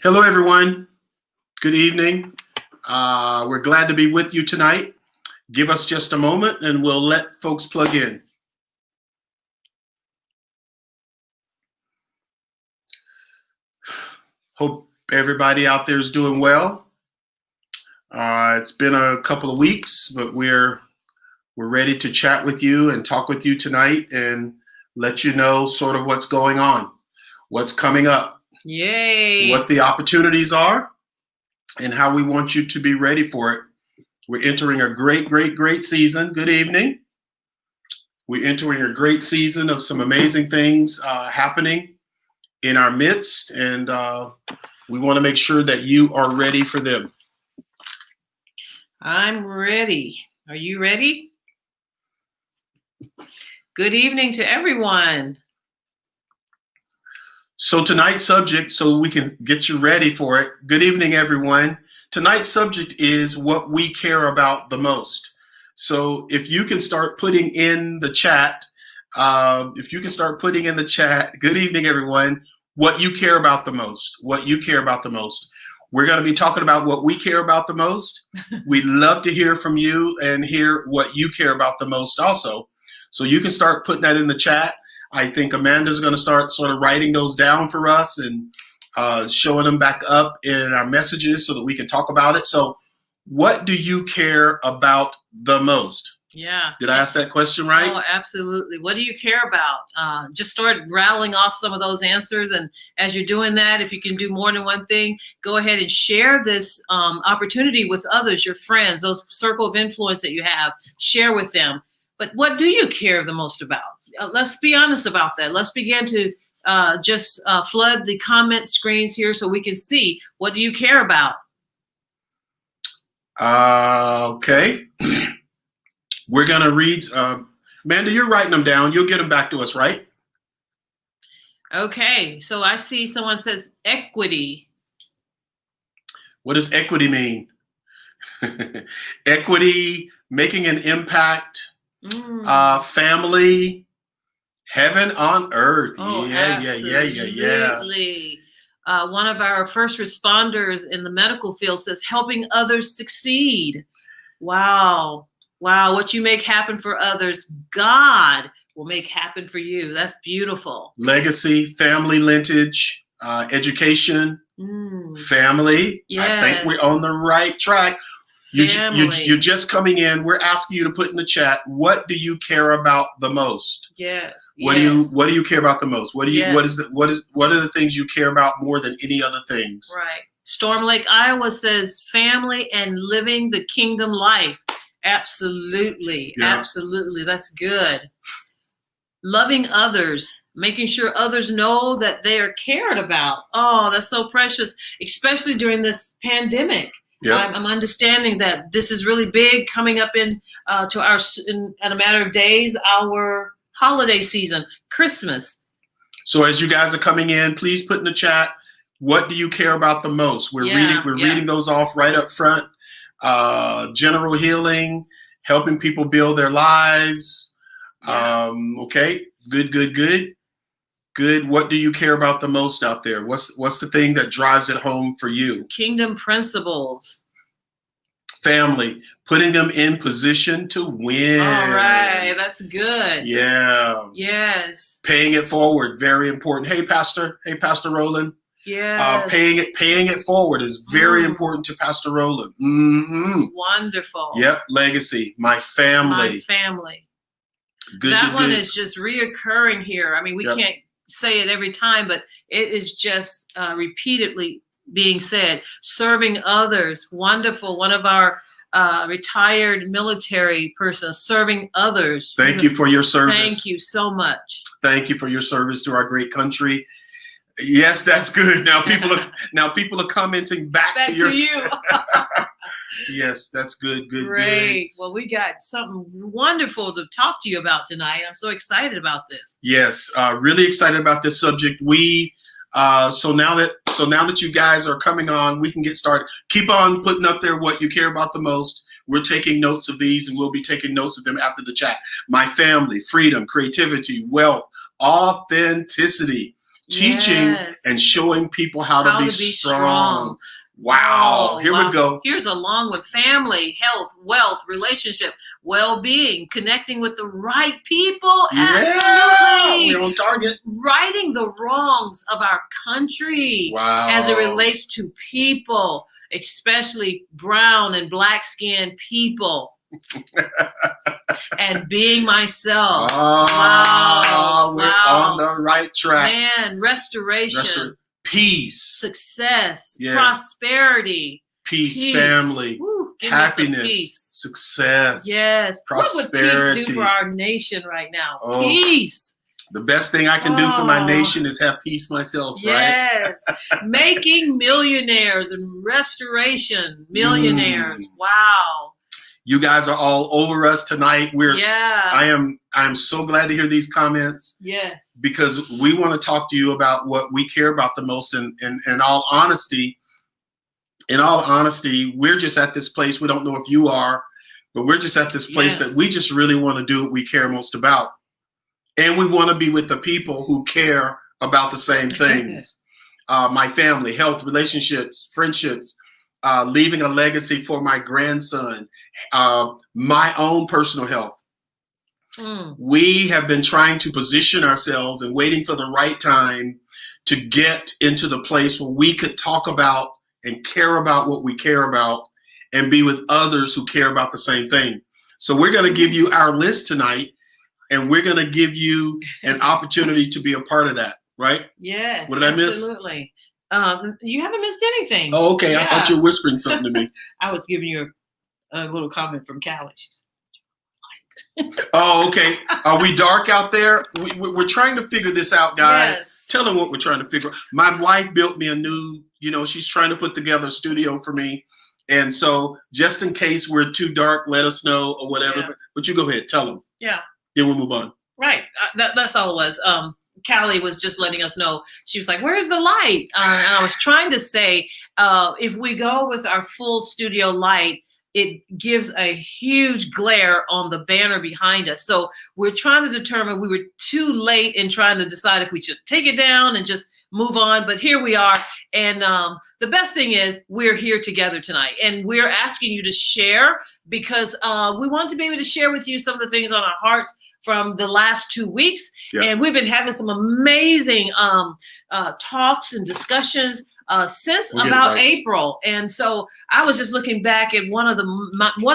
Hello, everyone. Good evening. We're glad to be with you tonight. Give us just a moment and we'll let folks plug in. Hope everybody out there is doing well. It's been a couple of weeks, but we're ready to chat with you and talk with you tonight and let you know sort of what's going on, what's coming up, Yay! what the opportunities are, and how we want you to be ready for it. We're entering a great season. Good evening. We're entering a great season of some amazing things happening in our midst, and we want to make sure that you are ready for them. I'm ready. Are you ready? Good evening to everyone. So tonight's subject, so we can get you ready for it. Good evening, everyone. Tonight's subject is what we care about the most. So if you can start putting in the chat, good evening, everyone, what you care about the most, what you care about the most. We're going to be talking about what we care about the most. We'd love to hear from you and hear what you care about the most also. So you can start putting that in the chat. I think Amanda's going to start sort of writing those down for us and showing them back up in our messages so that we can talk about it. So what do you care about the most? Yeah. Did I ask that question right? Oh, absolutely. What do you care about? Just start rattling off some of those answers. And as you're doing that, if you can do more than one thing, go ahead and share this opportunity with others, your friends, those circle of influence that you have. Share with them. But what do you care the most about? Let's be honest about that. Let's begin to just flood the comment screens here so we can see, what do you care about? Okay. We're going to read. Amanda, you're writing them down. You'll get them back to us, right? Okay. So I see someone says equity. What does equity mean? Equity, making an impact, family, heaven on earth. Oh, Yeah. absolutely. One of our first responders in the medical field says helping others succeed. Wow. What you make happen for others, God will make happen for you. That's beautiful. Legacy, family lineage, education, family. Yes. I think we're on the right track. You're just coming in. We're asking you to put in the chat, what do you care about the most? Yes. What do you care about the most? What are the things you care about more than any other things? Right. Storm Lake, Iowa says family and living the kingdom life. Absolutely. Yeah. Absolutely. That's good. Loving others, making sure others know that they are cared about. Oh, that's so precious, especially during this pandemic. Yep. I'm understanding that this is really big coming up in a matter of days, our holiday season, Christmas. So as you guys are coming in, please put in the chat, what do you care about the most? We're reading those off right up front. General healing, helping people build their lives. Yeah. Okay, good. What do you care about the most out there? What's the thing that drives it home for you? Kingdom principles. Family, putting them in position to win. All right, that's good. Yeah. Yes. Paying it forward, very important. Hey, Pastor Roland. Yes. Paying it forward is very important to Pastor Roland. Mm-hmm. Wonderful. Yep. Legacy. My family. Good. That one is just reoccurring here. I mean, we can't say it every time, but it is just repeatedly being said. Serving others. Wonderful. One of our retired military persons serving others. Thank you for your service. Thank you so much. Thank you for your service to our great country. Yes, that's good. Now people are commenting back to you. Yes, that's good. Great. Well, we got something wonderful to talk to you about tonight. I'm so excited about this. Yes, really excited about this subject. So now that you guys are coming on, we can get started. Keep on putting up there what you care about the most. We're taking notes of these, and we'll be taking notes of them after the chat. My family, freedom, creativity, wealth, authenticity. teaching Yes. and showing people how to be strong. Wow. Oh, Here wow. we go. Here's along with family, health, wealth, relationship, well-being, connecting with the right people. Yeah, Absolutely. we're on target. Righting the wrongs of our country Wow. as it relates to people, especially brown and black-skinned people. And being myself. Oh, we're Wow. on the right track. Man, restoration. Peace. Success, Yeah. prosperity, Peace, family, Woo, give me some happiness, peace. success. Yes. What would peace prosperity. do for our nation right now? Oh, Peace. The best thing I can do for my Oh. nation is have peace myself, right? Yes. Making millionaires and restoration millionaires. Wow. You guys are all over us tonight. Yeah. I'm so glad to hear these comments. Yes. Because we want to talk to you about what we care about the most. And in all honesty, we're just at this place. We don't know if you are, but we're just at this place Yes. that we just really want to do what we care most about. And we want to be with the people who care about the same things. My family, health, relationships, friendships, leaving a legacy for my grandson, my own personal health. We have been trying to position ourselves and waiting for the right time to get into the place where we could talk about and care about what we care about and be with others who care about the same thing. So we're going to give you our list tonight, and we're going to give you an opportunity to be a part of that, right? Yes. What did I miss? Absolutely. You haven't missed anything. Oh, okay. Yeah. I thought you were whispering something to me. I was giving you a little comment from Callie. Oh, okay. Are we dark out there? We're trying to figure this out, guys. Yes. Tell them what we're trying to figure out. My wife built me a new, she's trying to put together a studio for me. And so just in case we're too dark, let us know or whatever. Yeah. But you go ahead. Tell them. Yeah. Then we'll move on. Right. That's all it was. Callie was just letting us know. She was like, where's the light? And I was trying to say, if we go with our full studio light, it gives a huge glare on the banner behind us. So we're trying to determine, we were too late in trying to decide if we should take it down and just move on. But here we are. And the best thing is we're here together tonight. And we're asking you to share because we want to be able to share with you some of the things on our hearts from the last 2 weeks. Yeah. And we've been having some amazing talks and discussions since about April. And so I was just looking back at one of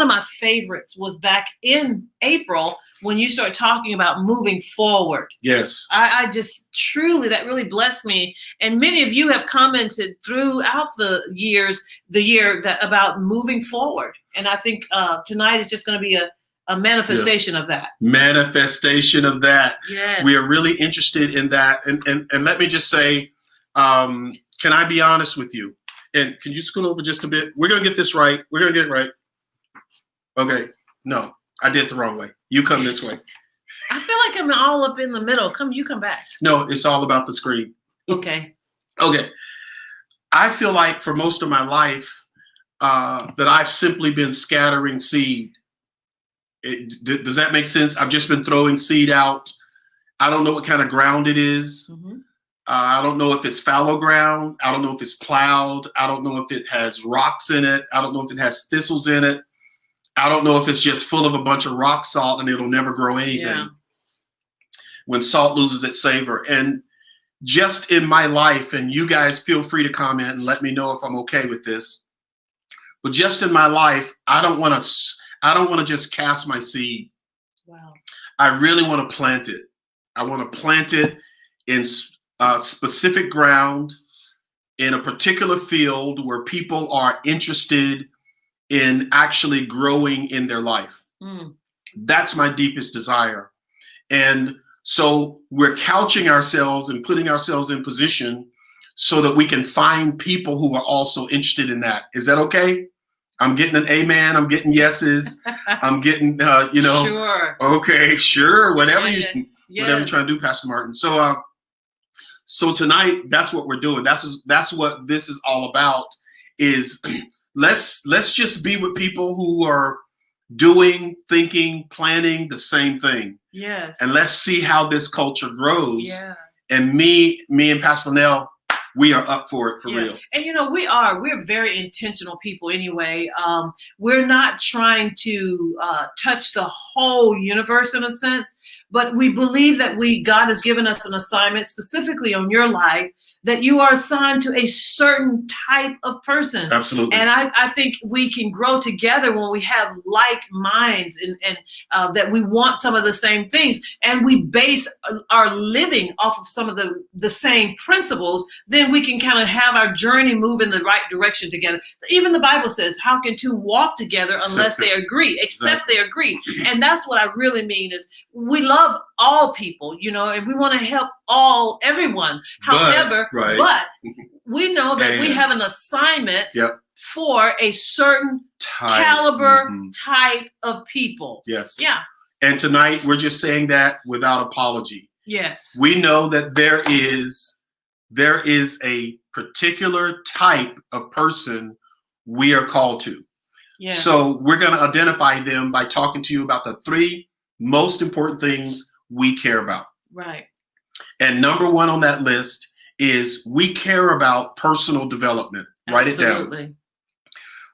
my favorites was back in April when you started talking about moving forward. Yes. I just truly, that really blessed me. And many of you have commented throughout the year that about moving forward. And I think tonight is just going to be a manifestation of that. Manifestation of that. Yes. We are really interested in that. And let me just say, can I be honest with you? And can you scoot over just a bit? We're going to get this right. We're going to get it right. Okay. No, I did it the wrong way. You come this way. I feel like I'm all up in the middle. You come back. No, it's all about the screen. Okay. Okay. I feel like for most of my life that I've simply been scattering seed. Does that make sense? I've just been throwing seed out. I don't know what kind of ground it is. Mm-hmm. I don't know if it's fallow ground. I don't know if it's plowed. I don't know if it has rocks in it. I don't know if it has thistles in it. I don't know if it's just full of a bunch of rock salt and it'll never grow anything. Yeah. When salt loses its savor. And just in my life, and you guys feel free to comment and let me know if I'm okay with this. But just in my life, I don't want to just cast my seed. Wow. I really want to plant it. I want to plant it in specific ground in a particular field where people are interested in actually growing in their life. That's my deepest desire. And so we're couching ourselves and putting ourselves in position so that we can find people who are also interested in that. Is that okay? I'm getting an amen. I'm getting yeses. I'm getting, Sure. Okay, sure. Whatever Yes. whatever you're trying to do, Pastor Martin. So tonight, that's what we're doing. That's what this is all about. Is let's just be with people who are doing, thinking, planning the same thing. Yes. And let's see how this culture grows. Yeah. And me and Pastor Nell, we are up for it for Yeah. real. And we're very intentional people anyway. We're not trying to touch the whole universe in a sense, but we believe that God has given us an assignment specifically on your life, that you are assigned to a certain type of person. Absolutely. And I think we can grow together when we have like minds and that we want some of the same things, and we base our living off of some of the same principles. Then we can kind of have our journey move in the right direction together. Even the Bible says, how can two walk together unless they agree, except they agree? And that's what I really mean is we love all people, and we want to help everyone. However, but we know that we have an assignment for a certain caliber type of people. Yes. Yeah. And tonight we're just saying that without apology. Yes. We know that there is a particular type of person we are called to. Yeah. So we're going to identify them by talking to you about the 3 most important things we care about. Right. And number 1 on that list is we care about personal development. Write it down.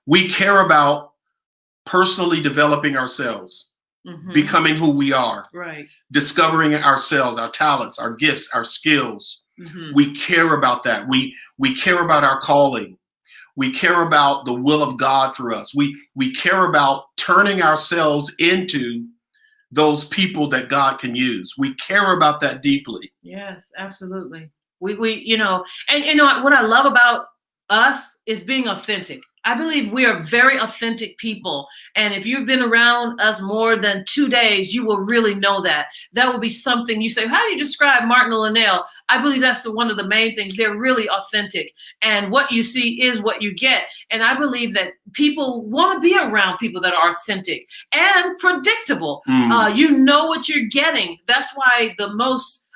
We care about personally developing ourselves, becoming who we are, right? Discovering ourselves, our talents, our gifts, our skills. We care about that. We care about our calling. We care about the will of God for us. We care about turning ourselves into those people that God can use. We care about that deeply. Yes, absolutely. We and what I love about us is being authentic. I believe we are very authentic people. And if you've been around us more than 2 days, you will really know that. That will be something you say, how do you describe Martin and Linnell? I believe that's one of the main things. They're really authentic. And what you see is what you get. And I believe that people want to be around people that are authentic and predictable. You know what you're getting. That's why the most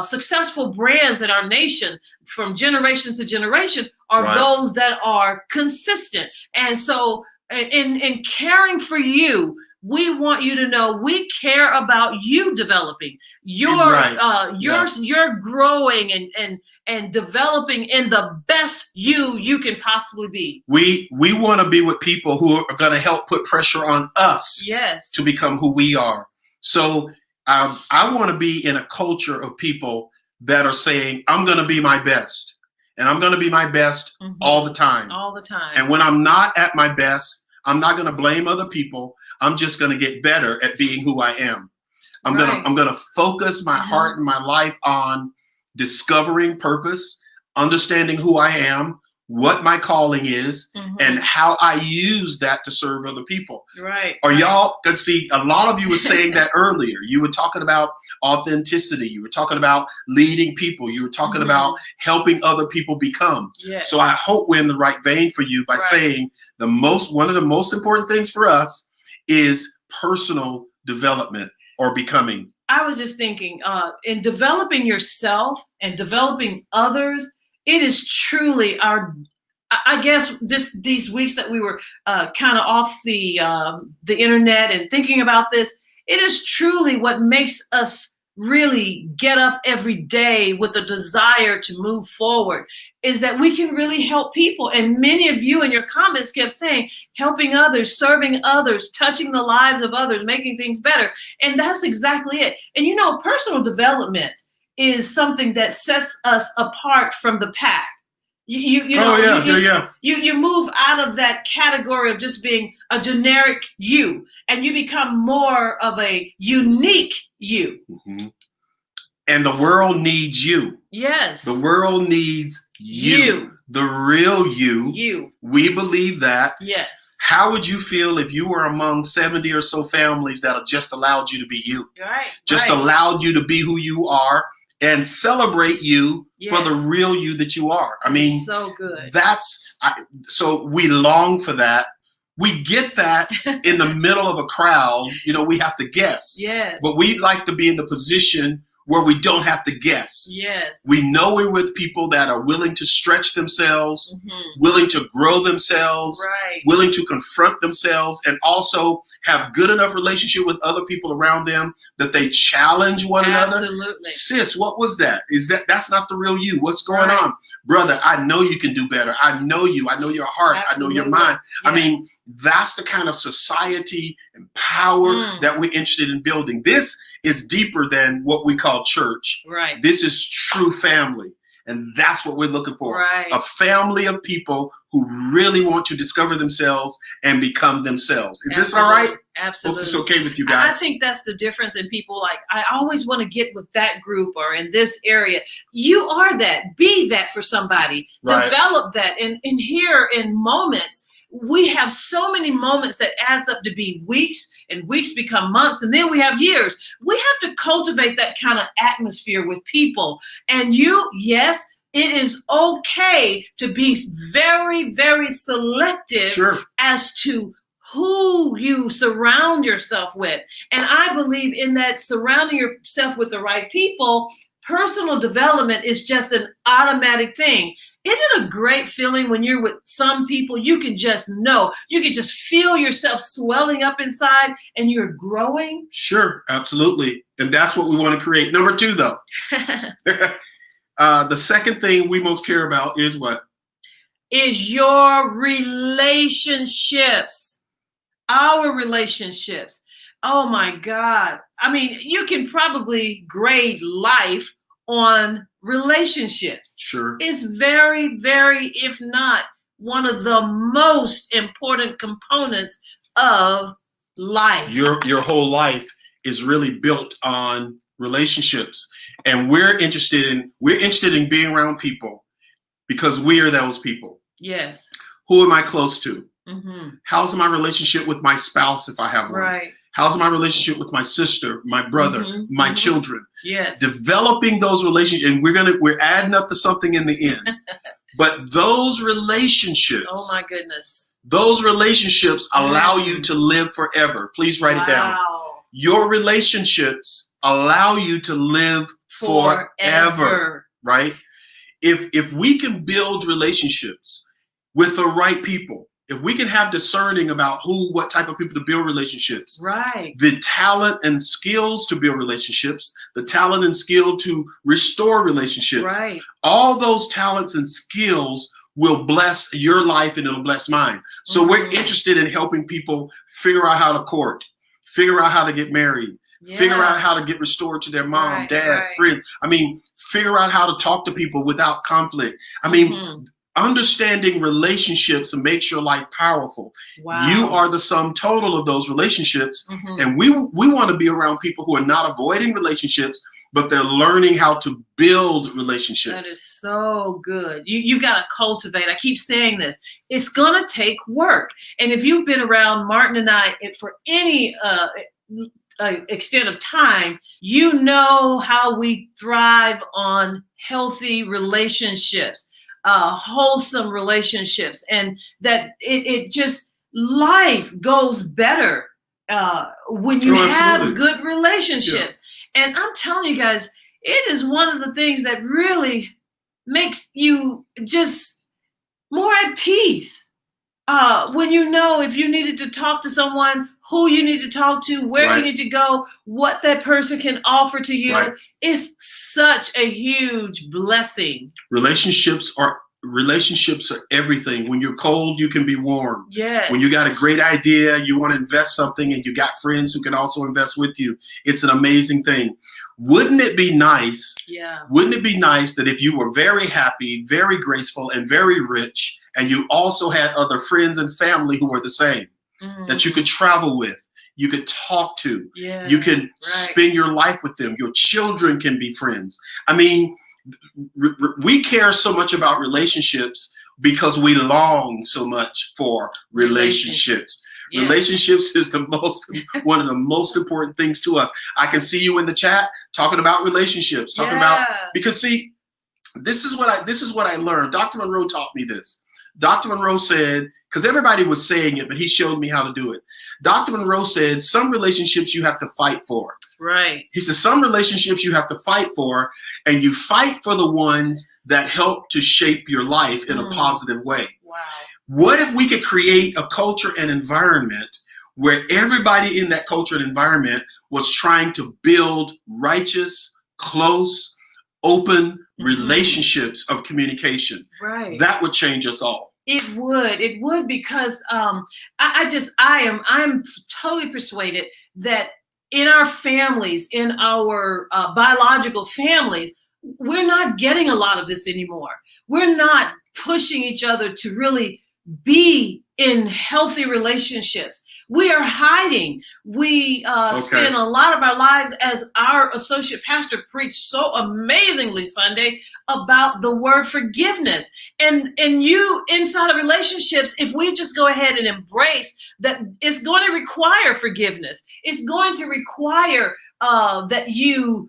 successful brands in our nation from generation to generation are those that are consistent. And so in caring for you, we want you to know we care about you developing. You're growing and developing in the best you can possibly be. We want to be with people who are going to help put pressure on us to become who we are. So I want to be in a culture of people that are saying, I'm going to be my best. And I'm going to be my best all the time. All the time. And when I'm not at my best, I'm not going to blame other people. I'm just going to get better at being who I am. I'm going to focus my heart and my life on discovering purpose, understanding who I am, what my calling is, and how I use that to serve other people. Right. Or y'all can see a lot of you were saying that earlier. You were talking about authenticity. You were talking about leading people. You were talking about helping other people become. Yes. So I hope we're in the right vein for you by saying one of the most important things for us is personal development or becoming. I was just thinking, in developing yourself and developing others, it is truly I guess these weeks that we were kind of off the internet and thinking about this, it is truly what makes us really get up every day with the desire to move forward, is that we can really help people. And many of you in your comments kept saying, helping others, serving others, touching the lives of others, making things better. And that's exactly it. And personal development is something that sets us apart from the pack. You move out of that category of just being a generic you, and you become more of a unique you. And the world needs you. Yes. The world needs you. The real you. You. We believe that. Yes. How would you feel if you were among 70 or so families that just allowed you to be you? Right. Just allowed you to be who you are and celebrate you for the real you that you are. I mean, so good. So we long for that. We get that in the middle of a crowd. We have to guess. Yes. But we like to be in the position where we don't have to guess. Yes. We know we're with people that are willing to stretch themselves, willing to grow themselves, Right. willing to confront themselves, and also have good enough relationship with other people around them that they challenge one another. Absolutely. Sis, what was that? That's not the real you? What's going Right. on? Brother, I know you can do better. I know you. I know your heart. I know your Absolutely. mind. Yeah. I mean, that's the kind of society and power that we're interested in building. This is deeper than what we call church. Right. This is true family. And that's what we're looking for. Right. A family of people who really want to discover themselves and become themselves. Is this all right? Absolutely. Hope it's okay with you I guys. think that's the difference in people. Like, I always want to get with that group or in this area. You are that. Be that for somebody. Right. Develop that. And here in moments, we have so many moments that adds up to be weeks, and weeks become months, and then we have years. We have to cultivate that kind of atmosphere with people. And yes, it is okay to be very, very selective Sure. as to who you surround yourself with. And I believe in that surrounding yourself with the right people. Personal development is just an automatic thing. Isn't it a great feeling when you're with some people, you can just know, you can just feel yourself swelling up inside and you're growing? Sure, absolutely. And that's what we want to create. Number 2, though. The second thing we most care about is what? Is your relationships. Our relationships. Oh my God. I mean, you can probably grade life on relationships. Sure. It's very, very, if not one of the most important components of life. Your whole life is really built on relationships. And we're interested in being around people because we are those people. Yes. Who am I close to? Mm-hmm. How's my relationship with my spouse if I have one? Right. How's my relationship with my sister, my brother, my children? Yes. Developing those relationships, and we're adding up to something in the end. But those relationships, Oh my goodness. those relationships allow you to live forever. Please write it down. Wow. Your relationships allow you to live forever, right? If we can build relationships with the right people, if we can have discerning about what type of people to build relationships, Right. the talent and skills to build relationships, the talent and skill to restore relationships, Right. all those talents and skills will bless your life and it'll bless mine. So we're interested in helping people figure out how to court, figure out how to get married, figure out how to get restored to their mom, Right, dad, right. friends. I mean, figure out how to talk to people without conflict. I mean, understanding relationships makes your life powerful. Wow. You are the sum total of those relationships. Mhm. And we want to be around people who are not avoiding relationships, but they're learning how to build relationships. That is so good. You got to cultivate. I keep saying this. It's going to take work. And if you've been around Martin and I for any extent of time, you know how we thrive on healthy relationships, wholesome relationships, and that it just, life goes better when you have absolutely. good relationships. And I'm telling you guys, it is one of the things that really makes you just more at peace. When you know if you needed to talk to someone, who you need to talk to, where Right. you need to go, what that person can offer to you, Right. is such a huge blessing. Relationships are everything. When you're cold, you can be warm. Yes. When you got a great idea, you want to invest something and you got friends who can also invest with you. It's an amazing thing. Wouldn't it be nice? Yeah. Wouldn't it be nice that if you were very happy, very graceful, and very rich, and you also had other friends and family who were the same, that you could travel with, you could talk to, Yeah. you can spend your life with them, your children can be friends. I mean, we care so much about relationships because we long so much for relationships. Yes. Relationships is one of the most important things to us. I can see you in the chat talking about relationships, because see, this is what I learned. Dr. Monroe taught me this. Dr. Monroe said, because everybody was saying it, but he showed me how to do it. Dr. Monroe said, some relationships you have to fight for. Right. He says some relationships you have to fight for, and you fight for the ones that help to shape your life in a positive way. Wow. What if we could create a culture and environment where everybody in that culture and environment was trying to build righteous, close, open relationships of communication? Right. That would change us all. It would because I'm totally persuaded that in our families, in our biological families, we're not getting a lot of this anymore. We're not pushing each other to really be in healthy relationships. We are hiding. We spend a lot of our lives, as our associate pastor preached so amazingly Sunday, about the word forgiveness. And you, inside of relationships, if we just go ahead and embrace that, it's going to require forgiveness. It's going to require that you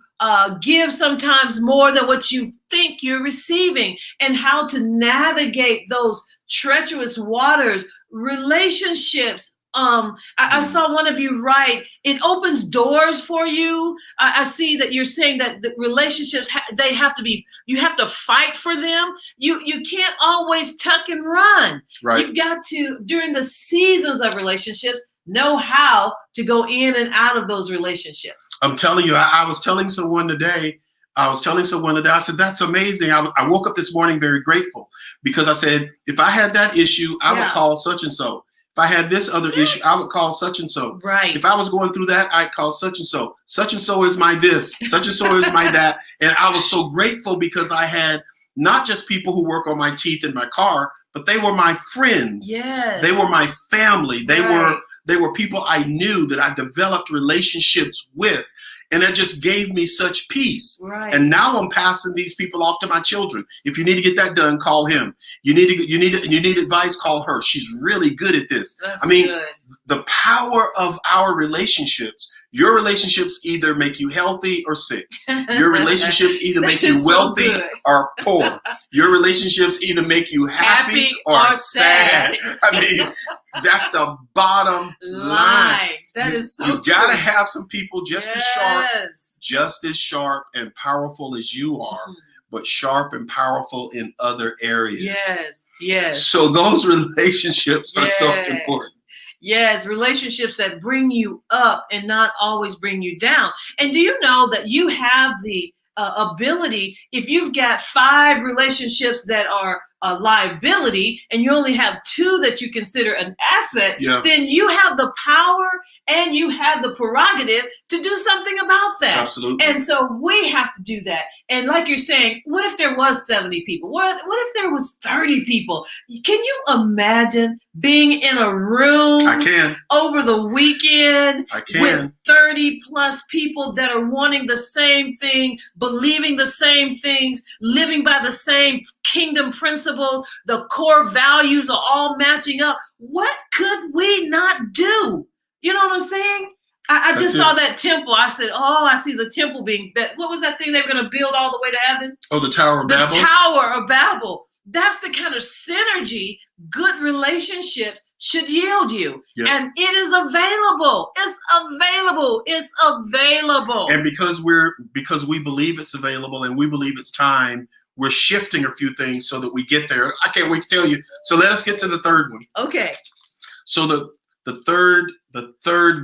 give sometimes more than what you think you're receiving, and how to navigate those treacherous waters. Relationships, I saw one of you write, it opens doors for you. I see that you're saying that the relationships, they have to be, you have to fight for them. You can't always tuck and run. Right. You've got to, during the seasons of relationships, know how to go in and out of those relationships. I'm telling you, I was telling someone today, I said, that's amazing. I woke up this morning very grateful, because I said, if I had that issue, I would call such and so. If I had this other issue, I would call such and so. Right. If I was going through that, I'd call such and so. Such and so is my this, such and so is my that. And I was so grateful because I had not just people who work on my teeth in my car, but they were my friends. Yes. They were my family. They Right. were people I knew, that I developed relationships with. And that just gave me such peace. Right. And now I'm passing these people off to my children. If you need to get that done, call him. You need advice, call her. She's really good at this. That's good. The power of our relationships. Your relationships either make you healthy or sick. Your relationships either make you wealthy or poor. Your relationships either make you happy or sad. I mean, that's the bottom line. That is so You gotta have some people just Yes. as sharp and powerful as you are, but sharp and powerful in other areas. Yes. Yes. So those relationships are so important. Yes, relationships that bring you up and not always bring you down. And do you know that you have the ability, if you've got 5 relationships that are a liability and you only have 2 that you consider an asset, then you have the power and you have the prerogative to do something about that. Absolutely. And so we have to do that. And like you're saying, what if there was 70 people? What if there was 30 people? Can you imagine being in a room I can. over the weekend I can. with 30 plus people that are wanting the same thing, believing the same things, living by the same kingdom principle, the core values are all matching up? What could we not do? You know what I'm saying? I just saw that temple. I said, oh, I see the temple being that. What was that thing they were going to build all the way to heaven? Oh, the Tower of Babel? The Tower of Babel. That's the kind of synergy good relationships should yield you. Yep. And it is available. It's available. It's available. And because we believe it's available and we believe it's time, we're shifting a few things so that we get there. I can't wait to tell you. So let us get to the third one. Okay. So the third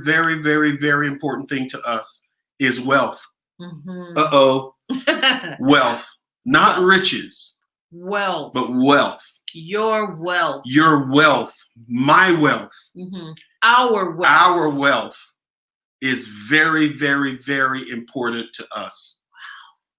very, very, very important thing to us is wealth. Uh-oh. Wealth. Not riches. Wealth. But wealth. Your wealth. Your wealth. My wealth. Our wealth. Our wealth is very, very, very important to us.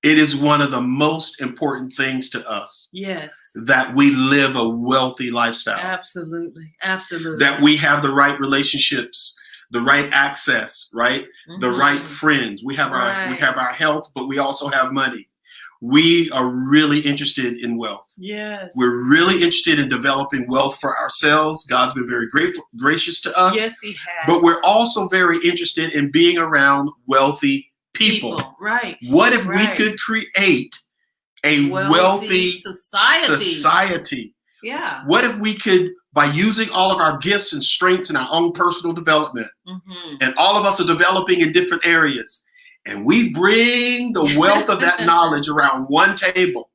It is one of the most important things to us. Yes. That we live a wealthy lifestyle. Absolutely. Absolutely. That we have the right relationships, the right access, right? The right friends. We have our health, but we also have money. We are really interested in wealth. Yes. We're really interested in developing wealth for ourselves. God's been very gracious to us. Yes, he has. But we're also very interested in being around wealthy people. Right. What if we could create a wealthy society? Yeah. What if we could, by using all of our gifts and strengths in our own personal development, and all of us are developing in different areas, and we bring the wealth of that knowledge around one table,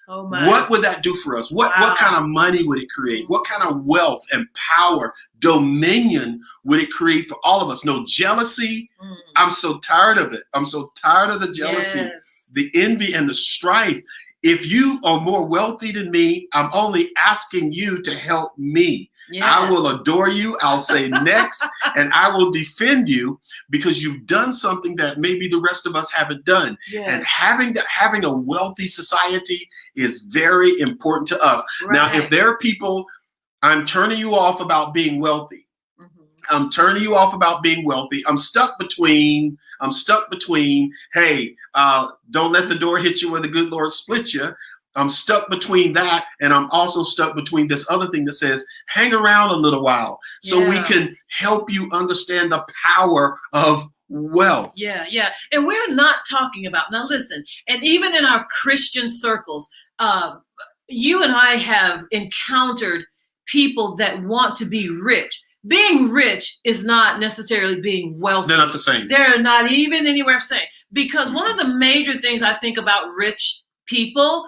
Oh my. what would that do for us? What kind of money would it create? What kind of wealth and power, dominion would it create for all of us? No jealousy. I'm so tired of it. I'm so tired of the jealousy, Yes. the envy, and the strife. If you are more wealthy than me, I'm only asking you to help me. Yes. I will adore you. I'll say next, and I will defend you because you've done something that maybe the rest of us haven't done. Yes. And having a wealthy society is very important to us. Right. Now, if there are people, I'm turning you off about being wealthy. I'm turning you off about being wealthy. I'm stuck between, hey, don't let the door hit you where the good Lord split you. I'm stuck between that, and I'm also stuck between this other thing that says, hang around a little while so we can help you understand the power of wealth. Yeah, yeah. And we're not talking about, now listen, and even in our Christian circles, you and I have encountered people that want to be rich. Being rich is not necessarily being wealthy. They're not the same. They're not even anywhere same. Because one of the major things I think about rich people,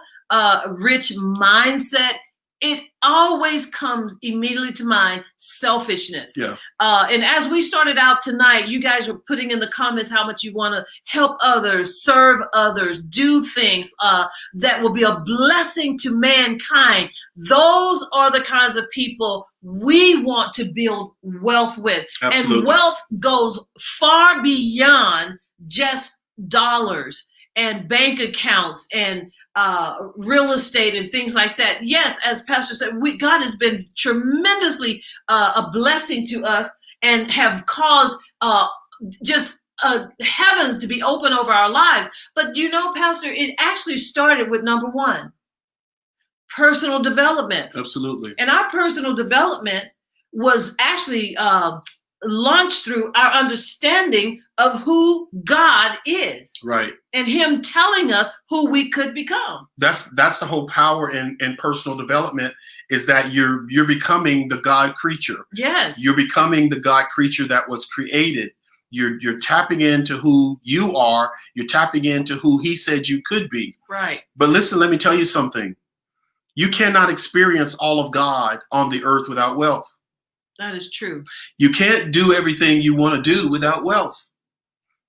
rich mindset, it always comes immediately to mind selfishness. Yeah. And as we started out tonight, you guys were putting in the comments how much you want to help others, serve others, do things that will be a blessing to mankind. Those are the kinds of people we want to build wealth with. Absolutely. And wealth goes far beyond just dollars and bank accounts and real estate and things like that. Yes, as Pastor said, God has been tremendously a blessing to us and have caused just heavens to be open over our lives. But do you know, Pastor, it actually started with number one, personal development. Absolutely. And our personal development was actually launched through our understanding of who God is. Right. And him telling us who we could become. That's the whole power in personal development, is that you're becoming the God creature. Yes. You're becoming the God creature that was created. You're tapping into who you are. You're tapping into who he said you could be. Right. But listen, let me tell you something. You cannot experience all of God on the earth without wealth. That is true. You can't do everything you want to do without wealth.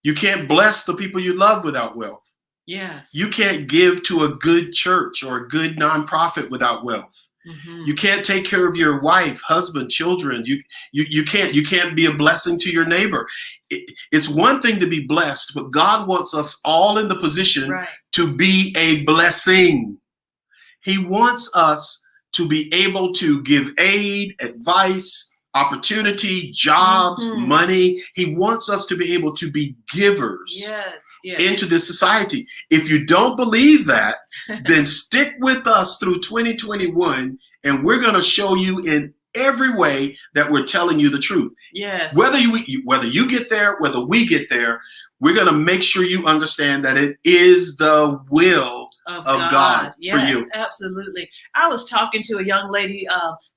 You can't bless the people you love without wealth. Yes. You can't give to a good church or a good nonprofit without wealth. Mm-hmm. You can't take care of your wife, husband, children. You can't be a blessing to your neighbor. It's one thing to be blessed, but God wants us all in the position to be a blessing. He wants us to be able to give aid, advice, opportunity, jobs, money. He wants us to be able to be givers into this society. If you don't believe that, then stick with us through 2021, and we're going to show you in every way that we're telling you the truth. Yes. Whether you get there, whether we get there, we're going to make sure you understand that it is the will of God yes, for you. Absolutely. I was talking to a young lady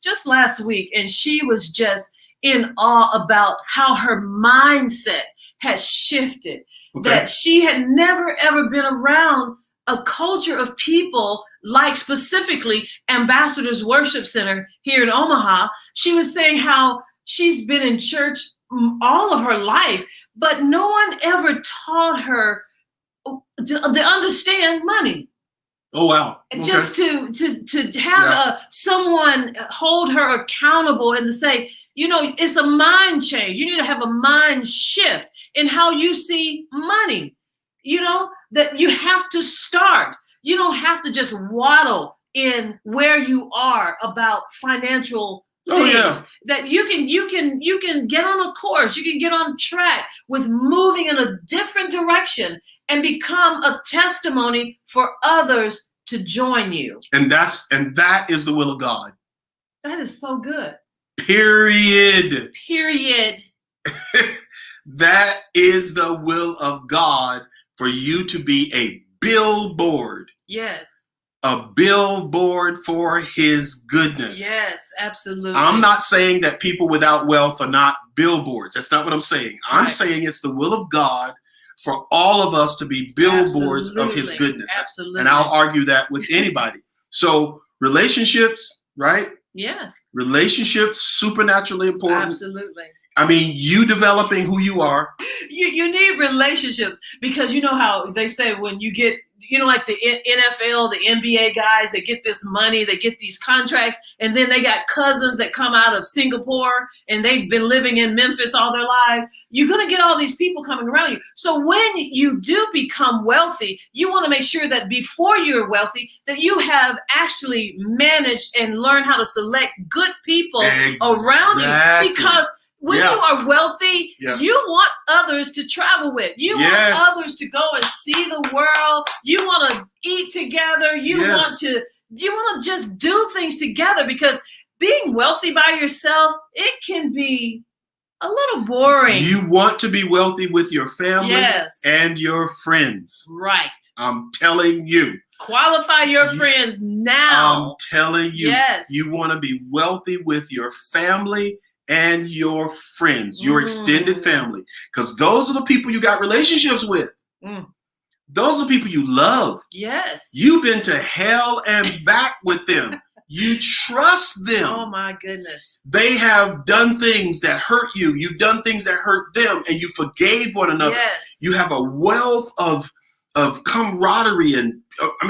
just last week, and she was just in awe about how her mindset has shifted. Okay. That she had never, ever been around a culture of people like specifically Ambassadors Worship Center here in Omaha. She was saying how she's been in church all of her life, but no one ever taught her to understand money. Oh, wow. Okay. Just to have someone hold her accountable and to say, you know, it's a mind change. You need to have a mind shift in how you see money. You know, that you have to start. You don't have to just waddle in where you are about financial things. That you can get on a course, you can get on track with moving in a different direction and become a testimony for others to join you. And that is the will of God. That is so good. Period. That is the will of God, for you to be a billboard. Yes. A billboard for his goodness. Yes, absolutely. I'm not saying that people without wealth are not billboards. That's not what I'm saying. I'm saying it's the will of God for all of us to be billboards of his goodness. Absolutely. And I'll argue that with anybody. So relationships, right? Yes. Relationships, supernaturally important. Absolutely. I mean, you developing who you are. You need relationships, because you know how they say when you get, like the NFL, the NBA guys, they get this money, they get these contracts, and then they got cousins that come out of Singapore and they've been living in Memphis all their lives. You're going to get all these people coming around you. So when you do become wealthy, you want to make sure that before you're wealthy, that you have actually managed and learned how to select good people around you, because when you are wealthy, you want others to travel with. You want others to go and see the world. You want to eat together. You want to just do things together, because being wealthy by yourself, it can be a little boring. You want to be wealthy with your family and your friends. Right. I'm telling you. Qualify your friends now. I'm telling you. You want to be wealthy with your family and your friends, your extended family, because those are the people you got relationships with. Those are the people you love. Yes. You've been to hell and back with them. You trust them. Oh my goodness. They have done things that hurt you. You've done things that hurt them, and you forgave one another. Yes. You have a wealth of camaraderie, and I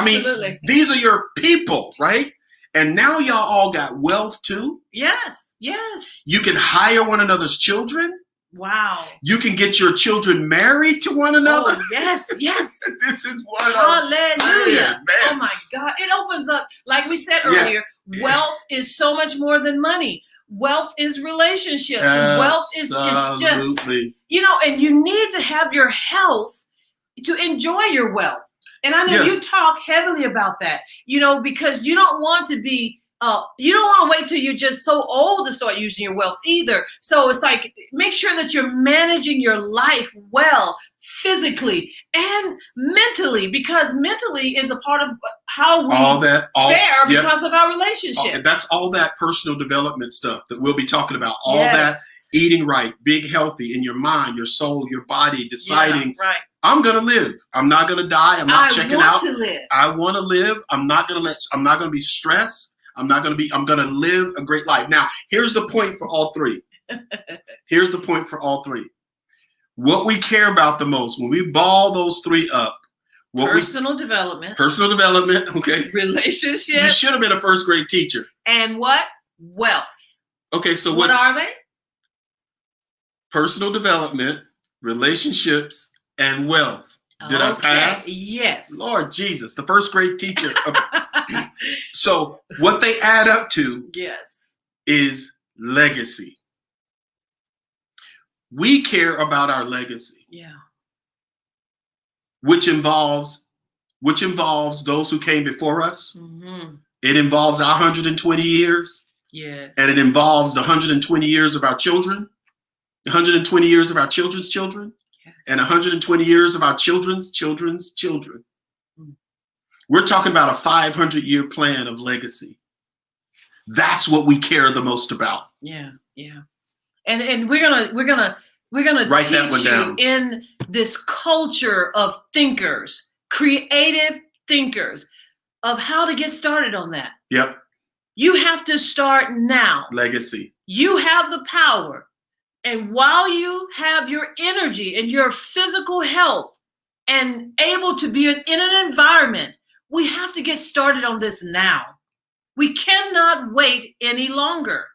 mean, these are your people, right? And now y'all all got wealth too. Yes, yes. You can hire one another's children. Wow. You can get your children married to one another. Oh, yes, yes. This is what I'm saying, man. Oh my God. It opens up, like we said earlier, wealth is so much more than money. Wealth is relationships. Wealth is just, and you need to have your health to enjoy your wealth. And I know you talk heavily about that, because you don't want to be, you don't want to wait till you're just so old to start using your wealth either. So it's like, make sure that you're managing your life well, physically and mentally, because mentally is a part of how we fare because of our relationship. That's all that personal development stuff that we'll be talking about. All that eating right, being healthy in your mind, your soul, your body, deciding, I'm going to live. I'm not going to die. I'm not checking out. I want to live. I'm not going to be stressed. I'm going to live a great life. Now, here's the point for all three. What we care about the most, when we ball those three up. Personal development, okay. Relationships. You should have been a first grade teacher. And what? Wealth. Okay, so what are they? Personal development, relationships, and wealth. Did I pass? Yes. Lord Jesus, the first grade teacher. So what they add up to is legacy. We care about our legacy. Yeah. Which involves those who came before us. Mm-hmm. It involves our 120 years. Yeah. And it involves the 120 years of our children, the 120 years of our children's children, and 120 years of our children's children's children. We're talking about a 500-year plan of legacy. That's what we care the most about. Yeah, yeah. And we're gonna write teach that one you down. in this culture of thinkers, creative thinkers, of how to get started on that. Yep. You have to start now. Legacy. You have the power. And while you have your energy and your physical health and able to be in an environment, we have to get started on this now. We cannot wait any longer.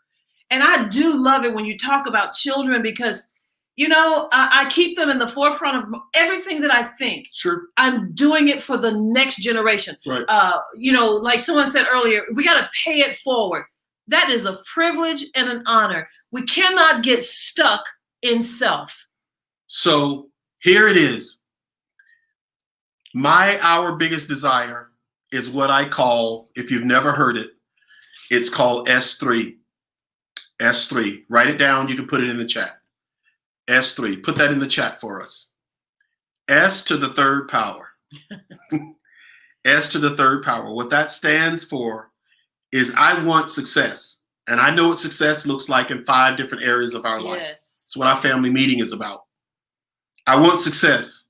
And I do love it when you talk about children, because, I keep them in the forefront of everything that I think. Sure. I'm doing it for the next generation. Right. Like someone said earlier, we got to pay it forward. That is a privilege and an honor. We cannot get stuck in self. So here it is. Our biggest desire is what I call, if you've never heard it, it's called S3. S3. Write it down. You can put it in the chat. S3. Put that in the chat for us. S to the third power. S to the third power. What that stands for is I want success. And I know what success looks like in 5 different areas of our life. Yes. It's what our family meeting is about. I want success,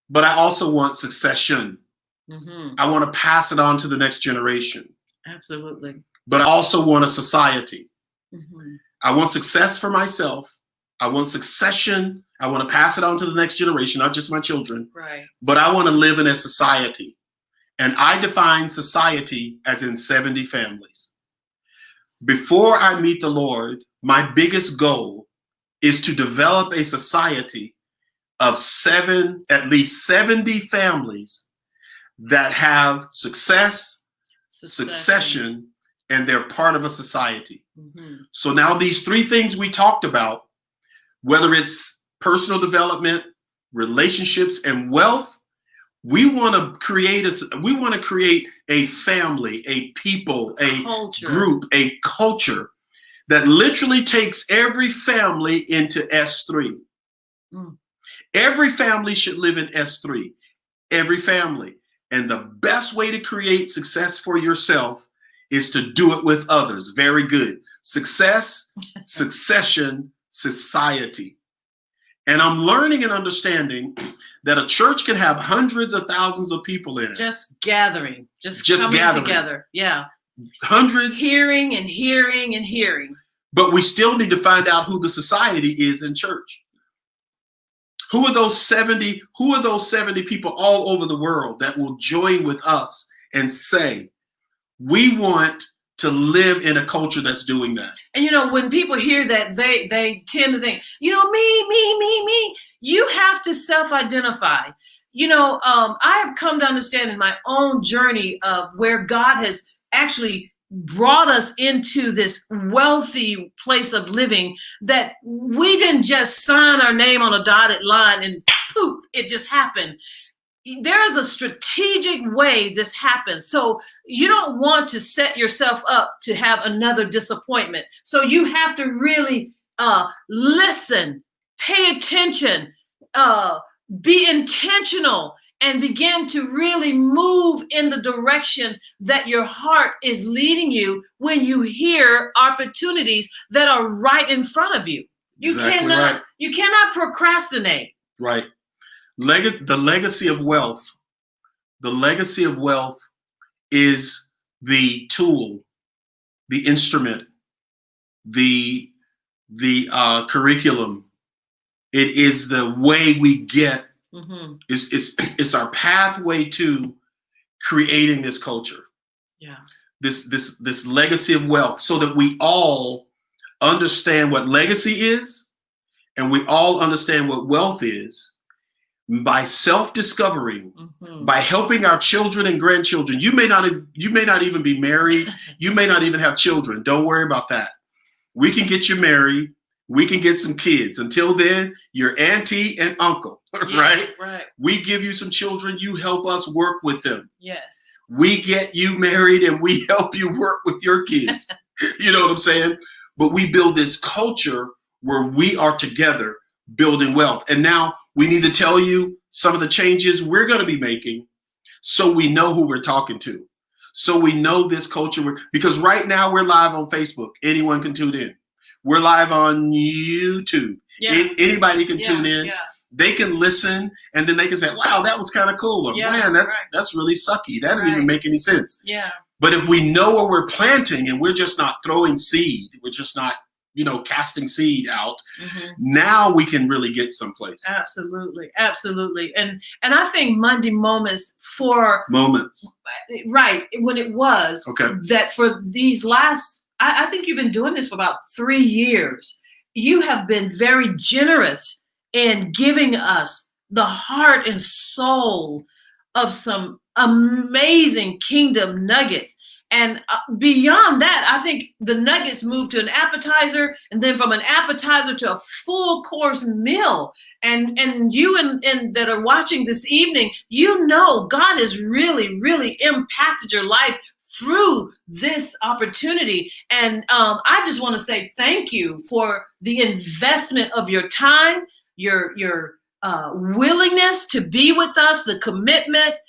but I also want succession. Mm-hmm. I want to pass it on to the next generation, Absolutely. but I also want a society. Mm-hmm. I want success for myself. I want succession. I want to pass it on to the next generation, not just my children, Right. but I want to live in a society. And I define society as in 70 families. Before I meet the Lord, my biggest goal is to develop a society of at least 70 families that have succession, and they're part of a society. Mm-hmm. So now these three things we talked about, whether it's personal development, relationships, and wealth, we want to create a family, a people, a Culture. group, a culture that literally takes every family into S3. Mm. Every family should live in S3. Every family. And the best way to create success for yourself is to do it with others. Very good. Success, succession, society. And I'm learning and understanding that a church can have hundreds of thousands of people in it. Just gathering. Just coming gathering. together. Yeah. Hundreds. Hearing and hearing and hearing. But we still need to find out who the society is in church. Who are those 70 people all over the world that will join with us and say, we want to live in a culture that's doing that? And when people hear that, they tend to think, me. You have to self-identify. I have come to understand in my own journey of where God has actually brought us into this wealthy place of living, that we didn't just sign our name on a dotted line and poof, it just happened. There is a strategic way this happens. So you don't want to set yourself up to have another disappointment. So you have to really listen, pay attention, be intentional, and begin to really move in the direction that your heart is leading you when you hear opportunities that are right in front of you. You cannot procrastinate. Right. The legacy of wealth. The legacy of wealth is the tool, the instrument, the curriculum. It is the way we get. Mm-hmm. It's our pathway to creating this culture. Yeah. This legacy of wealth, so that we all understand what legacy is, and we all understand what wealth is, by self-discovering, mm-hmm. by helping our children and grandchildren. You may not even be married. You may not even have children. Don't worry about that. We can get you married. We can get some kids. Until then, your auntie and uncle, right? Right. We give you some children. You help us work with them. Yes. We get you married and we help you work with your kids. You know what I'm saying? But we build this culture where we are together building wealth. And now we need to tell you some of the changes we're going to be making, so we know who we're talking to. So we know this culture. Because right now we're live on Facebook. Anyone can tune in. We're live on YouTube. Yeah. Anybody can tune in. Yeah. They can listen, and then they can say, wow, that was kind of cool. Or, man, that's really sucky. That didn't even make any sense. Yeah. But if we know where we're planting and we're just not throwing seed, we're just not, casting seed out, mm-hmm. now we can really get someplace. Absolutely. Absolutely. And I think Monday Moments, right, when it was, that for these last, I think you've been doing this for about 3 years. You have been very generous in giving us the heart and soul of some amazing kingdom nuggets. And beyond that, I think the nuggets moved to an appetizer, and then from an appetizer to a full course meal. And you and that are watching this evening, God has really, really impacted your life through this opportunity. And I just want to say thank you for the investment of your time, your willingness to be with us, the commitment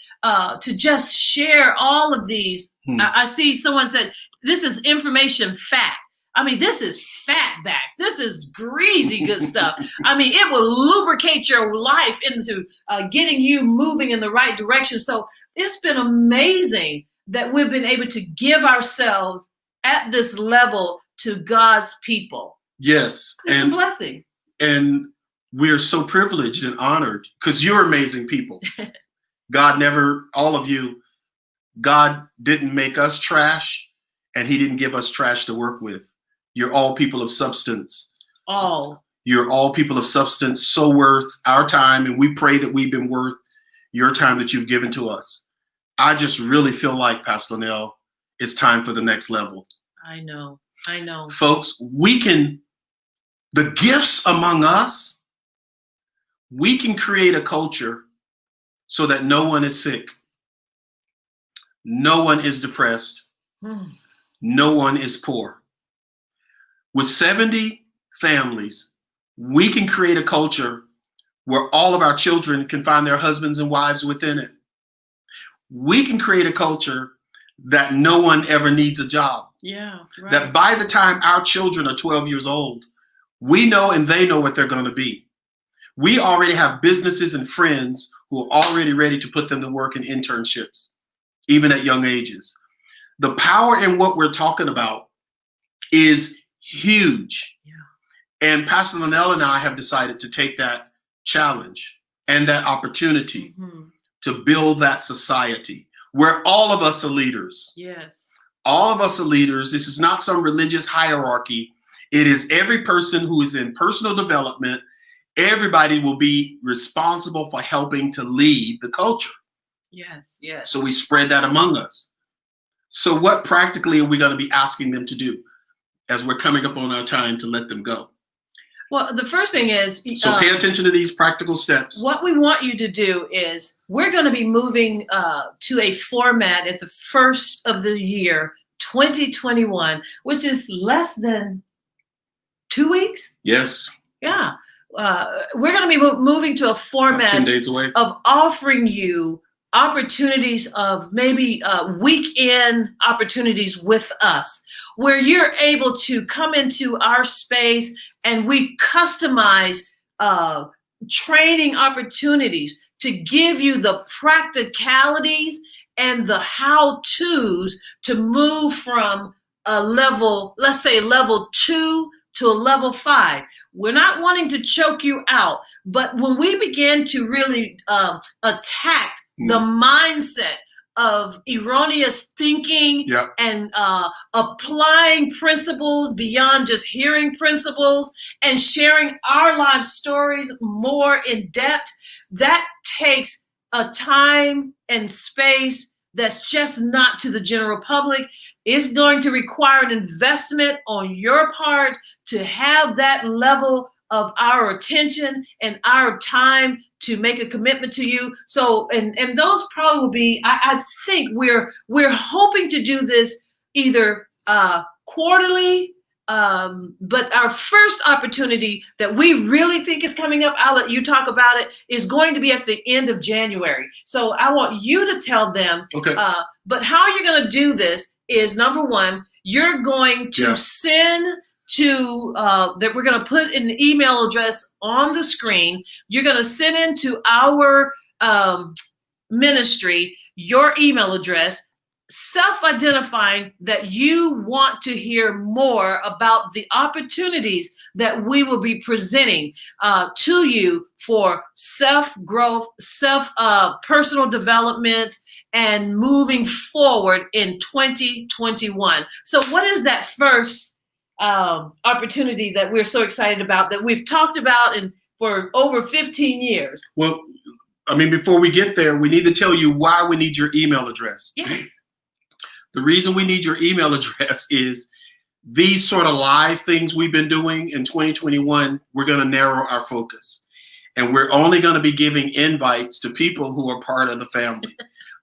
to just share all of these. I see someone said, this is information fact. I mean, this is fat back. This is greasy good stuff. I mean, it will lubricate your life into getting you moving in the right direction. So it's been amazing that we've been able to give ourselves at this level to God's people. Yes. It's a blessing. And we are so privileged and honored because you're amazing people. God never, all of you, God didn't make us trash and he didn't give us trash to work with. You're all people of substance. All. You're all people of substance, so worth our time. And we pray that we've been worth your time that you've given to us. I just really feel like, Pastor Linnell, it's time for the next level. I know. Folks, the gifts among us, we can create a culture so that no one is sick. No one is depressed. No one is poor. With 70 families, we can create a culture where all of our children can find their husbands and wives within it. We can create a culture that no one ever needs a job. Yeah, right. That by the time our children are 12 years old, we know and they know what they're going to be. We already have businesses and friends who are already ready to put them to work in internships, even at young ages. The power in what we're talking about is huge. Yeah. And Pastor Linnell and I have decided to take that challenge and that opportunity to build that society where all of us are leaders. Yes. All of us are leaders. This is not some religious hierarchy. It is every person who is in personal development. Everybody will be responsible for helping to lead the culture. Yes, yes. So we spread that among us. So what practically are we going to be asking them to do as we're coming up on our time to let them go? Well, the first thing is... So pay attention to these practical steps. What we want you to do is we're going to be moving to a format at the first of the year, 2021, which is less than 2 weeks. Yes. Yeah. We're going to be moving to a format 10 days away. Of offering you opportunities of maybe weekend opportunities with us, where you're able to come into our space and we customize training opportunities to give you the practicalities and the how-tos to move from a level, let's say level 2 to a level 5. We're not wanting to choke you out, but when we begin to really attack the mindset of erroneous thinking and applying principles beyond just hearing principles and sharing our life stories more in depth, that takes a time and space that's just not to the general public. It's going to require an investment on your part to have that level of our attention and our time to make a commitment to you. So, and those probably will be, I think we're hoping to do this either quarterly, but our first opportunity that we really think is coming up, I'll let you talk about it, is going to be at the end of January. So I want you to tell them, but how you're going to do this is, number one, you're going to send to that we're going to put an email address on the screen. You're going to send into our ministry your email address, self-identifying that you want to hear more about the opportunities that we will be presenting to you for self-growth, personal development, and moving forward in 2021. So what is that first opportunity that we're so excited about, that we've talked about for over 15 years? Well, I mean, before we get there, we need to tell you why we need your email address. Yes. The reason we need your email address is these sort of live things we've been doing in 2021, we're going to narrow our focus. And we're only going to be giving invites to people who are part of the family,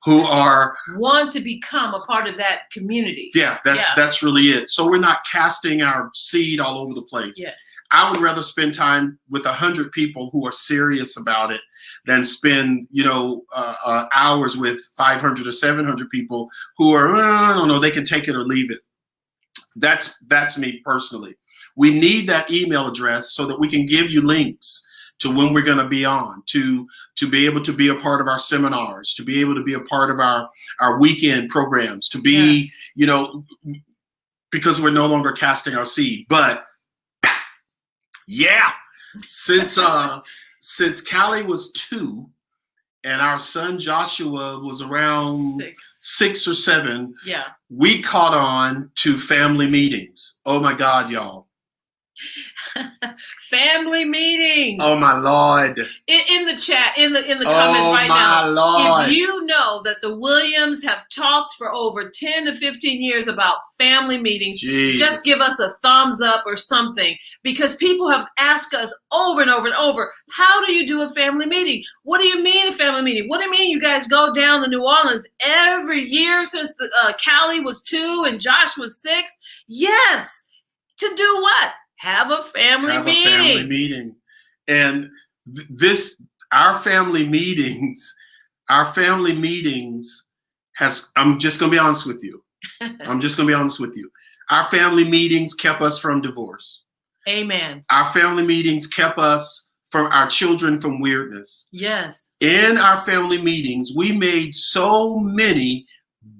who want to become a part of that community. Yeah, that's really it. So we're not casting our seed all over the place. Yes. I would rather spend time with 100 people who are serious about it than spend, hours with 500 or 700 people who are, I don't know, they can take it or leave it. That's me personally. We need that email address so that we can give you links to when we're going to be on, to be able to be a part of our seminars, to be able to be a part of our weekend programs, to be, Yes. you know, because we're no longer casting our seed. But yeah, since Callie was 2 and our son Joshua was around 6 or 7, Yeah. we caught on to family meetings. Oh my God, y'all. Family meetings. Oh my Lord. In the chat, in the comments right now. Lord. If you know that the Williams have talked for over 10 to 15 years about family meetings, Jesus. just give us a thumbs up or something, because people have asked us over and over and over, how do you do a family meeting? What do you mean a family meeting? What do you mean you guys go down to New Orleans every year since Callie was 2 and Josh was 6? Yes. To do what? Have a family meeting. Have a family meeting. And our family meetings I'm just going to be honest with you. Our family meetings kept us from divorce. Amen. Our family meetings kept us from our children from weirdness. Yes. In our family meetings, we made so many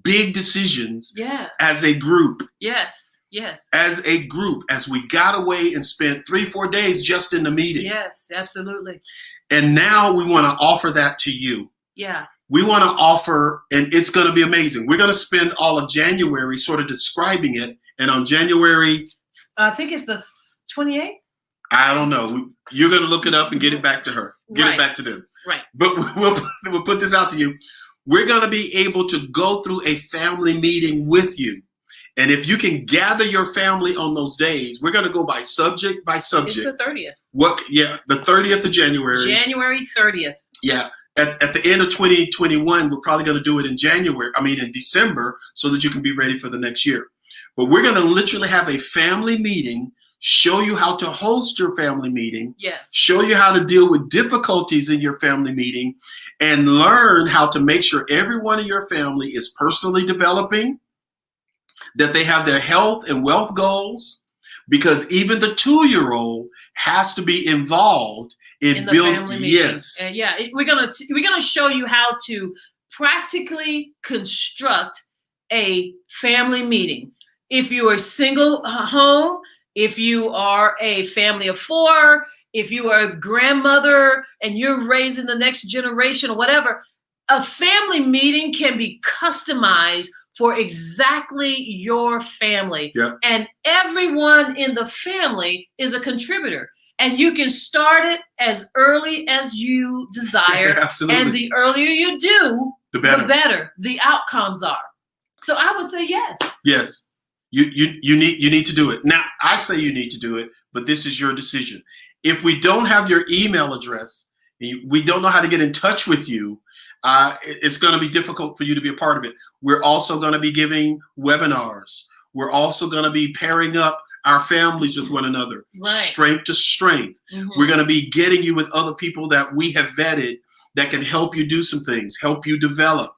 big decisions as a group. Yes. Yes. As a group, as we got away and spent 3-4 days just in the meeting. Yes, absolutely. And now we want to offer that to you. Yeah. We want to offer, and it's going to be amazing. We're going to spend all of January sort of describing it. And on January, I think it's the 28th. I don't know. You're going to look it up and get it back to her. Get it back to them. Right. But we'll put this out to you. We're going to be able to go through a family meeting with you. And if you can gather your family on those days, we're going to go by subject. It's the 30th. The 30th of January. January 30th. Yeah. At the end of 2021, we're probably going to do it in December, so that you can be ready for the next year. But we're going to literally have a family meeting, show you how to host your family meeting. Yes. Show you how to deal with difficulties in your family meeting, and learn how to make sure everyone in your family is personally developing, that they have their health and wealth goals, because even the 2-year-old has to be involved in building family meetings. Yes. We're gonna show you how to practically construct a family meeting. If you are single home, if you are a family of 4, if you are a grandmother and you're raising the next generation or whatever, a family meeting can be customized for exactly your family. Yep. And everyone in the family is a contributor. And you can start it as early as you desire. Absolutely. And the earlier you do, the better the outcomes are. So I would say yes. Yes. You need to do it. Now, I say you need to do it, but this is your decision. If we don't have your email address, we don't know how to get in touch with you, it's going to be difficult for you to be a part of it. We're also going to be giving webinars. We're also going to be pairing up our families with one another, strength to strength. Mm-hmm. We're going to be getting you with other people that we have vetted that can help you do some things, help you develop,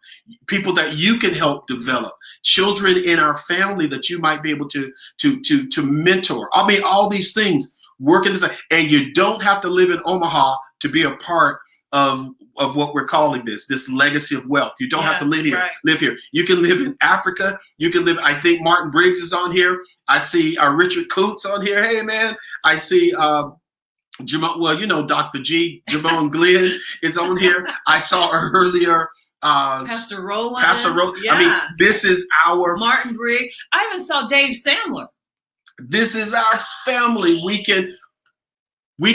people that you can help develop, children in our family that you might be able to mentor. I mean, all these things working this, and you don't have to live in Omaha to be a part of what we're calling this legacy of wealth. You don't have to live here. You can live in Africa. You can live, I think Martin Briggs is on here. I see Richard Coots on here. Hey man, I see Dr. G, Jamon Glenn is on here. I saw earlier Pastor Roland. Yeah. I mean, this is our Martin Briggs. I even saw Dave Sandler. This is our family. We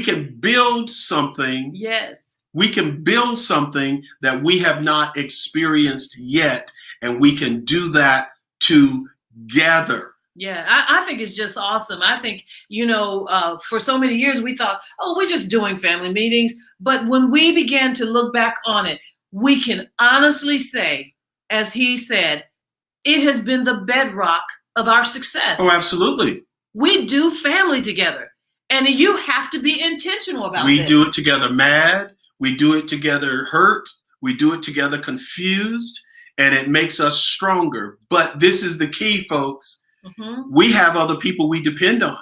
can build something. Yes. We can build something that we have not experienced yet, and we can do that together. Yeah, I think it's just awesome. I think, for so many years we thought, we're just doing family meetings. But when we began to look back on it, we can honestly say, as he said, it has been the bedrock of our success. Oh, absolutely. We do family together, and you have to be intentional about this. We do it together mad. We do it together hurt. We do it together confused, and it makes us stronger. But this is the key, folks. Mm-hmm. We have other people we depend on.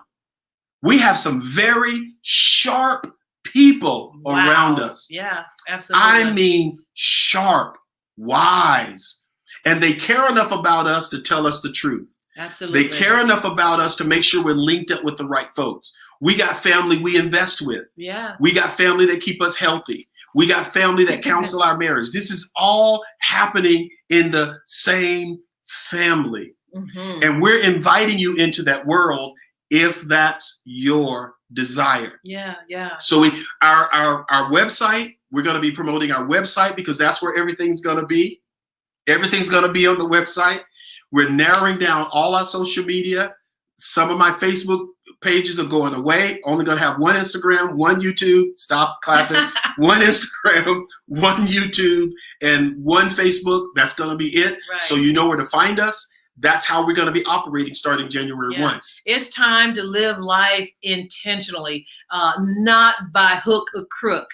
We have some very sharp people around us. Yeah, absolutely. I mean, sharp, wise, and they care enough about us to tell us the truth. Absolutely. They care enough about us to make sure we're linked up with the right folks. We got family we invest with. Yeah. We got family that keep us healthy. We got family that counsel our marriage. This is all happening in the same family. Mm-hmm. And we're inviting you into that world if that's your desire. Yeah, yeah. So our website, we're going to be promoting our website because that's where everything's going to be. Everything's going to be on the website. We're narrowing down all our social media. Some of my Facebook pages are going away. Only going to have one Instagram, one YouTube. Stop clapping. One Instagram, one YouTube, and one Facebook. That's going to be it. Right. So you know where to find us. That's how we're going to be operating starting January 1. It's time to live life intentionally, not by hook or crook.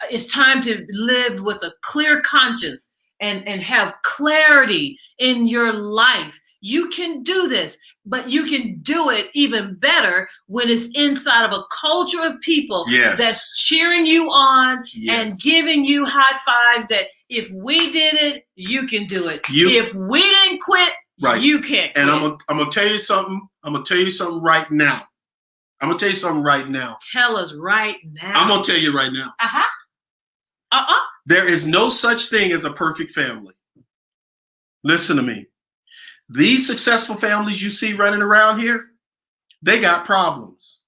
It's time to live with a clear conscience and have clarity in your life. You can do this, but you can do it even better when it's inside of a culture of people that's cheering you on and giving you high fives that if we did it, you can do it. If we didn't quit, you can't quit. And I'm gonna tell you something. I'm gonna tell you something right now. I'm gonna tell you something right now. Tell us right now. I'm gonna tell you right now. There is no such thing as a perfect family. Listen to me. These successful families you see running around here, they got problems.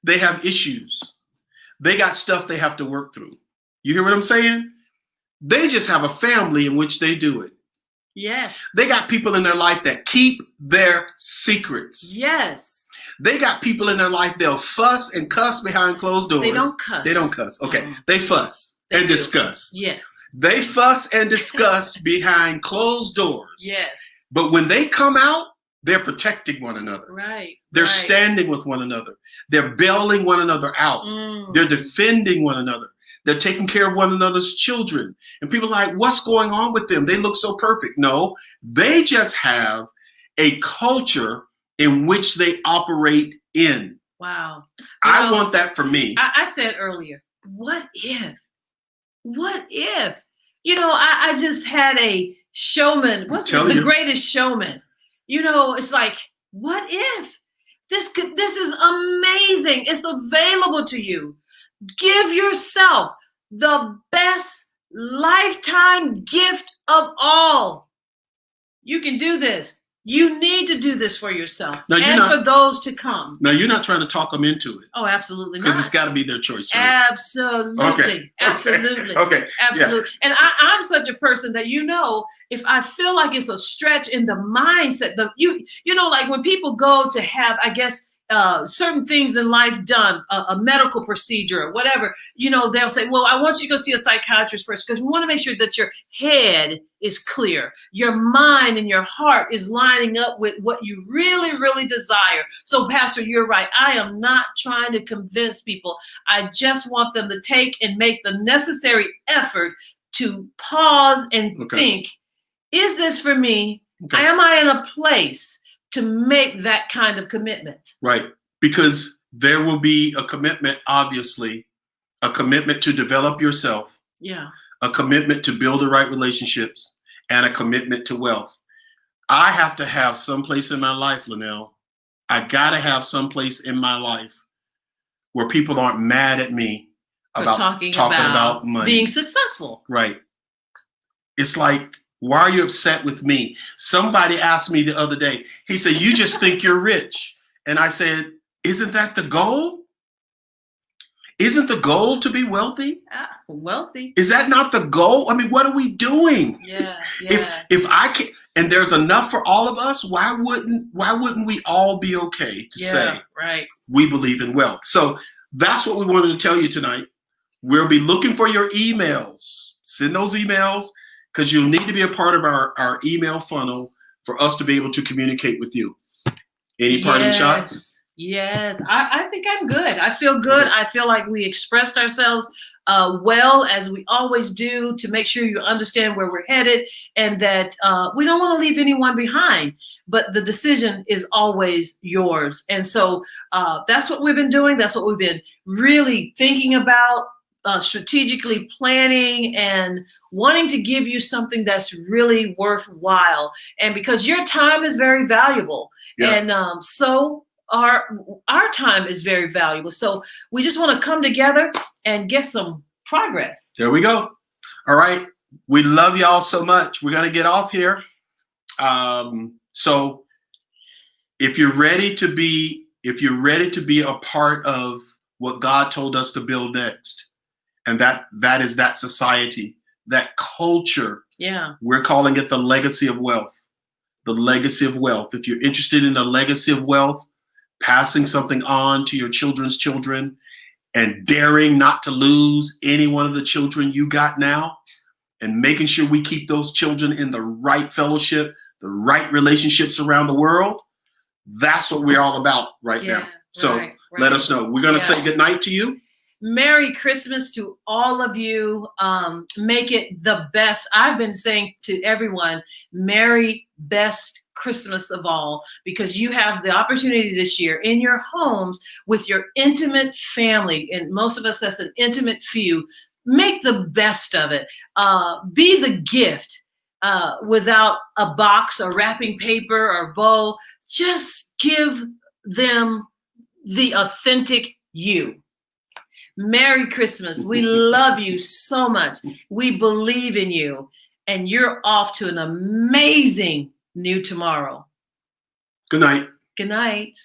They have issues. They got stuff they have to work through. You hear what I'm saying? They just have a family in which they do it. Yes. They got people in their life that keep their secrets. Yes. They got people in their life they'll fuss and cuss behind closed doors. They don't cuss. They don't cuss. Okay. They fuss and discuss. Yes. They fuss and discuss behind closed doors. Yes. But when they come out, they're protecting one another. Right. They're standing with one another. They're bailing one another out. They're defending one another. They're taking care of one another's children. And people are like, what's going on with them? They look so perfect. No, they just have a culture in which they operate in. Wow. I want that for me. I said earlier, what if? What if? You know, I just had a showman. What's the Greatest Showman? You know, it's like, what if? This is amazing. It's available to you. Give yourself the best lifetime gift of all. You can do this. You need to do this for yourself for those to come. Now, you're not trying to talk them into it. Oh, absolutely not. Because it's got to be their choice. Right? Absolutely. Okay. Absolutely. Okay. Absolutely. Yeah. And I'm such a person that, you know, if I feel like it's a stretch in the mindset, you know, like when people go to have, I guess, certain things in life done, a medical procedure or whatever, you know, they'll say, well, I want you to go see a psychiatrist first because we want to make sure that your head is clear. Your mind and your heart is lining up with what you really, really desire. So, Pastor, you're right. I am not trying to convince people. I just want them to take and make the necessary effort to pause and think, is this for me? Am I in a place to make that kind of commitment? Right. Because there will be a commitment, obviously, a commitment to develop yourself. Yeah. A commitment to build the right relationships, and a commitment to wealth. I have to have some place in my life, Linnell. I got to have some place in my life where people aren't mad at me about talking about money. Being successful. Right. It's like, why are you upset with me? Somebody asked me the other day, he said, you just think you're rich. And I said, isn't that the goal? Isn't the goal to be wealthy? Wealthy. Is that not the goal? I mean, what are we doing? Yeah. If I can, and there's enough for all of us, why wouldn't we all be okay to say we believe in wealth? So that's what we wanted to tell you tonight. We'll be looking for your emails. Send those emails, because you'll need to be a part of our email funnel for us to be able to communicate with you. Any parting shots? Yes, I think I'm good. I feel good. I feel like we expressed ourselves well, as we always do, to make sure you understand where we're headed, and that we don't want to leave anyone behind. But the decision is always yours. And so that's what we've been doing. That's what we've been really thinking about, strategically planning, and wanting to give you something that's really worthwhile. And because your time is very valuable, Yeah. and so our time is very valuable. So we just want to come together and get some progress. There we go. All right. We love y'all so much. We're going to get off here. So if you're ready to be a part of what God told us to build next, and that is that society, that culture. Yeah. We're calling it the legacy of wealth. The legacy of wealth. If you're interested in the legacy of wealth, passing something on to your children's children, and daring not to lose any one of the children you got now, and making sure we keep those children in the right fellowship, the right relationships around the world, that's what we're all about right now. So let us know. We're going to say goodnight to you. Merry Christmas to all of you. Make it the best. I've been saying to everyone, Merry best Christmas of all, because you have the opportunity this year in your homes with your intimate family, and most of us, that's an intimate few. Make the best of it. Be the gift without a box or wrapping paper or bow. Just give them the authentic you. Merry Christmas. We love you so much. We believe in you, and you're off to an amazing new tomorrow. Good night. Good night.